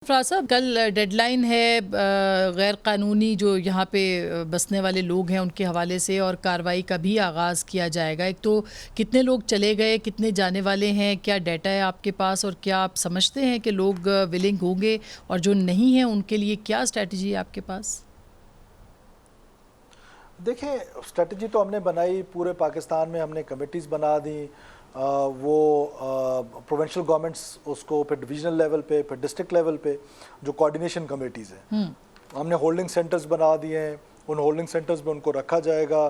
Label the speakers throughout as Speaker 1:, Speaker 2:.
Speaker 1: فراز صاحب کل dead line ہے غیر قانونی جو یہاں پہ بسنے والے لوگ ہیں ان کے حوالے سے، اور کارروائی کا بھی آغاز کیا جائے گا. ایک تو کتنے لوگ چلے گئے، کتنے جانے والے ہیں، کیا ڈیٹا ہے آپ کے پاس، اور کیا آپ سمجھتے ہیں کہ لوگ ولنگ ہوں گے، اور جو نہیں ہیں ان کے لیے کیا اسٹریٹجی ہے آپ کے پاس؟
Speaker 2: دیکھیں، اسٹریٹجی تو ہم نے بنائی، پورے پاکستان میں ہم نے کمیٹیز بنا دیں. وہ پروونشل گورنمنٹس اس کو پھر ڈویژنل لیول پہ، پھر ڈسٹرکٹ لیول پہ جو کوآرڈینیشن کمیٹیز ہیں ہم نے ہولڈنگ سینٹرز بنا دیے ہیں. ان ہولڈنگ سینٹرز میں ان کو رکھا جائے گا،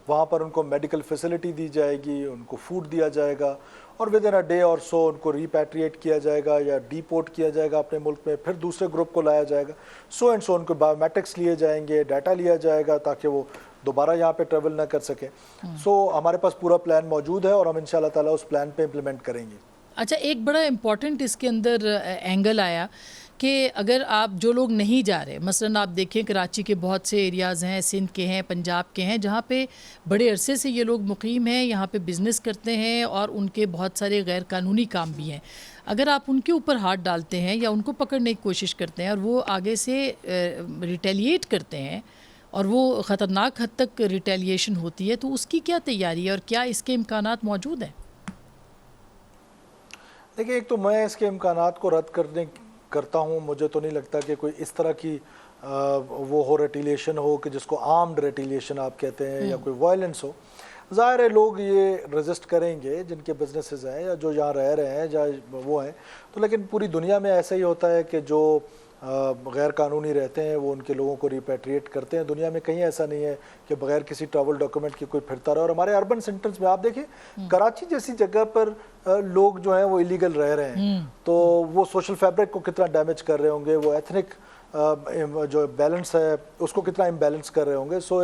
Speaker 2: وہاں پر ان کو میڈیکل فیسلٹی دی جائے گی، ان کو فوڈ دیا جائے گا، اور ود ان اے ڈے اور سو ان کو ریپیٹریٹ کیا جائے گا یا ڈیپورٹ کیا جائے گا اپنے ملک میں. پھر دوسرے گروپ کو لایا جائے گا، سو اینڈ سو ان کو بایو میٹرکس لیے جائیں گے، ڈیٹا لیا جائے گا تاکہ وہ دوبارہ یہاں پہ ٹریول نہ کر سکیں. سو ہمارے پاس پورا پلان موجود ہے اور ہم انشاءاللہ تعالیٰ اس پلان پہ امپلیمنٹ کریں گے.
Speaker 1: اچھا، ایک بڑا امپورٹنٹ اس کے اندر اینگل آیا کہ اگر آپ جو لوگ نہیں جا رہے، مثلا آپ دیکھیں کراچی کے بہت سے ایریاز ہیں، سندھ کے ہیں، پنجاب کے ہیں، جہاں پہ بڑے عرصے سے یہ لوگ مقیم ہیں، یہاں پہ بزنس کرتے ہیں، اور ان کے بہت سارے غیر قانونی کام بھی ہیں. اگر آپ ان کے اوپر ہاتھ ڈالتے ہیں یا ان کو پکڑنے کی کوشش کرتے ہیں اور وہ آگے سے ریٹیلیٹ کرتے ہیں اور وہ خطرناک حد تک ریٹیلیشن ہوتی ہے، تو اس کی کیا تیاری ہے اور کیا اس کے امکانات موجود ہیں؟
Speaker 2: دیکھیں، ایک تو میں اس کے امکانات کو رد کرتا ہوں. مجھے تو نہیں لگتا کہ کوئی اس طرح کی وہ ہو ریٹیلیشن ہو کہ جس کو آرمڈ ریٹیلیشن آپ کہتے ہیں یا کوئی وائلنس ہو. ظاہر ہے لوگ یہ ریزسٹ کریں گے جن کے بزنسز ہیں یا جو یہاں رہ رہے ہیں جہاں وہ ہیں تو، لیکن پوری دنیا میں ایسا ہی ہوتا ہے کہ جو غیر قانونی رہتے ہیں وہ ان کے لوگوں کو ریپیٹریٹ کرتے ہیں. دنیا میں کہیں ایسا نہیں ہے کہ بغیر کسی ٹریول ڈاکیومنٹ کے کوئی پھرتا رہا. اور ہمارے اربن سینٹرز میں آپ دیکھیں، کراچی جیسی جگہ پر لوگ جو ہیں وہ ایلیگل رہ رہے ہیں، تو وہ سوشل فیبرک کو کتنا ڈیمیج کر رہے ہوں گے، وہ ایتھنک جو بیلنس ہے اس کو کتنا امبیلنس کر رہے ہوں گے. So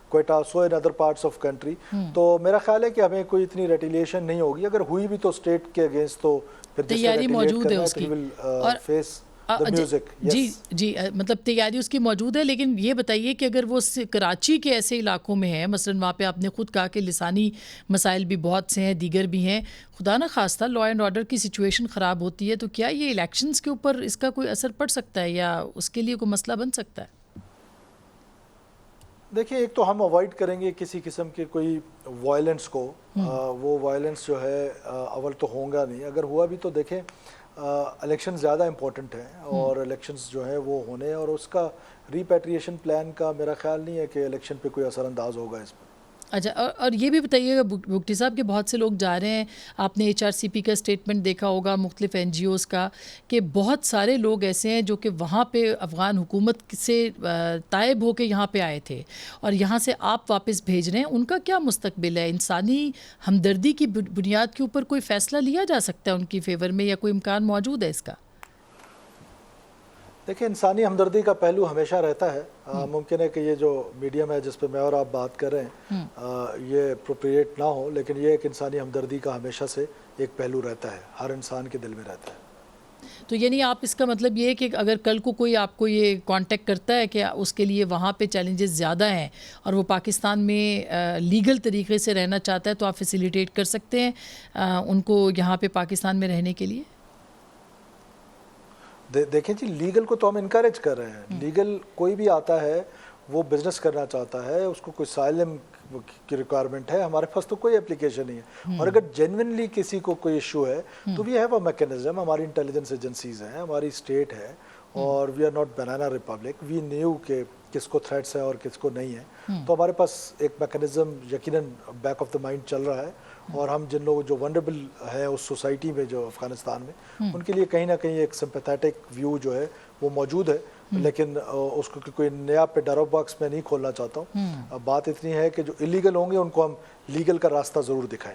Speaker 2: Quetta, so in other parts of country. تو میرا خیال ہے کہ ہمیں کوئی اتنی ریٹیلیشن نہیں ہوگی. اگر ہوئی بھی تو اسٹیٹ کے اگینسٹ، تو پھر جس سے
Speaker 1: تیاری
Speaker 2: ریٹیلیٹ
Speaker 1: موجود ہے
Speaker 2: کرنا
Speaker 1: اس
Speaker 2: ہے
Speaker 1: کی،
Speaker 2: تو will
Speaker 1: اور
Speaker 2: face the music.
Speaker 1: جی مطلب تیاری اس کی موجود ہے. لیکن یہ بتائیے کہ اگر وہ کراچی کے ایسے علاقوں میں ہیں، مثلا وہاں پہ آپ نے خود کہا کہ لسانی مسائل بھی بہت سے ہیں، دیگر بھی ہیں، خدا نہ خواستہ لا اینڈ آرڈر کی سچویشن خراب ہوتی ہے، تو کیا یہ الیکشنز کے اوپر اس کا کوئی اثر پڑ سکتا ہے یا اس کے لیے کوئی مسئلہ بن سکتا ہے؟
Speaker 2: دیکھیں، ایک تو ہم اوائڈ کریں گے کسی قسم کے کوئی وائلنس کو. وہ وائلنس جو ہے اول تو ہوگا نہیں. اگر ہوا بھی تو دیکھیں الیکشن زیادہ امپورٹنٹ ہیں، اور الیکشنز جو ہیں وہ ہونے، اور اس کا ریپیٹریشن پلان کا میرا خیال نہیں ہے کہ الیکشن پہ کوئی اثر انداز ہوگا اس پر.
Speaker 1: اچھا، اور یہ بھی بتائیے گا بگٹی صاحب کہ بہت سے لوگ جا رہے ہیں، آپ نے ایچ آر سی پی کا اسٹیٹمنٹ دیکھا ہوگا، مختلف این جی اوز کا، کہ بہت سارے لوگ ایسے ہیں جو کہ وہاں پہ افغان حکومت سے تائب ہو کے یہاں پہ آئے تھے اور یہاں سے آپ واپس بھیج رہے ہیں. ان کا کیا مستقبل ہے؟ انسانی ہمدردی کی بنیاد کے اوپر کوئی فیصلہ لیا جا سکتا ہے ان کی فیور میں، یا کوئی امکان موجود ہے اس کا؟
Speaker 2: دیکھیں، انسانی ہمدردی کا پہلو ہمیشہ رہتا ہے. ممکن ہے کہ یہ جو میڈیم ہے جس پہ میں اور آپ بات کر رہے ہیں یہ اپروپریٹ نہ ہو، لیکن یہ ایک انسانی ہمدردی کا ہمیشہ سے ایک پہلو رہتا ہے، ہر انسان کے دل میں رہتا ہے.
Speaker 1: تو یعنی آپ اس کا مطلب یہ ہے کہ اگر کل کو کوئی آپ کو یہ کانٹیکٹ کرتا ہے کہ اس کے لیے وہاں پہ چیلنجز زیادہ ہیں اور وہ پاکستان میں لیگل طریقے سے رہنا چاہتا ہے، تو آپ فیسیلیٹیٹ کر سکتے ہیں ان کو یہاں پہ پاکستان میں رہنے کے لیے؟
Speaker 2: دیکھیں جی، لیگل کو تو ہم انکریج کر رہے ہیں. لیگل کوئی بھی آتا ہے وہ بزنس کرنا چاہتا ہے، اس کو کوئی سائلم کی ریکوائرمنٹ ہے، ہمارے پاس تو کوئی اپلیکیشن نہیں ہے. اور اگر جینوینلی کسی کو کوئی ایشو ہے تو وی ہیو اے میکینزم. ہماری انٹیلیجنس ایجنسیز ہیں، ہماری اسٹیٹ ہے، اور we are not banana republic. We knew کہ کس کو تھریٹس ہے اور کس کو نہیں ہے. تو ہمارے پاس ایک میکینزم یقیناً بیک آف دا مائنڈ چل رہا ہے، اور ہم جن لوگ جو ونڈریبل ہیں اس سوسائٹی میں جو افغانستان میں، ان کے لیے کہیں نہ کہیں ایک سمپیتھیٹک ویو جو ہے وہ موجود ہے. لیکن اس کو کوئی نیا پیڈارا باکس میں نہیں کھولنا چاہتا ہوں. بات اتنی ہے کہ جو الیگل ہوں گے ان کو ہم لیگل کا راستہ ضرور دکھائیں گے.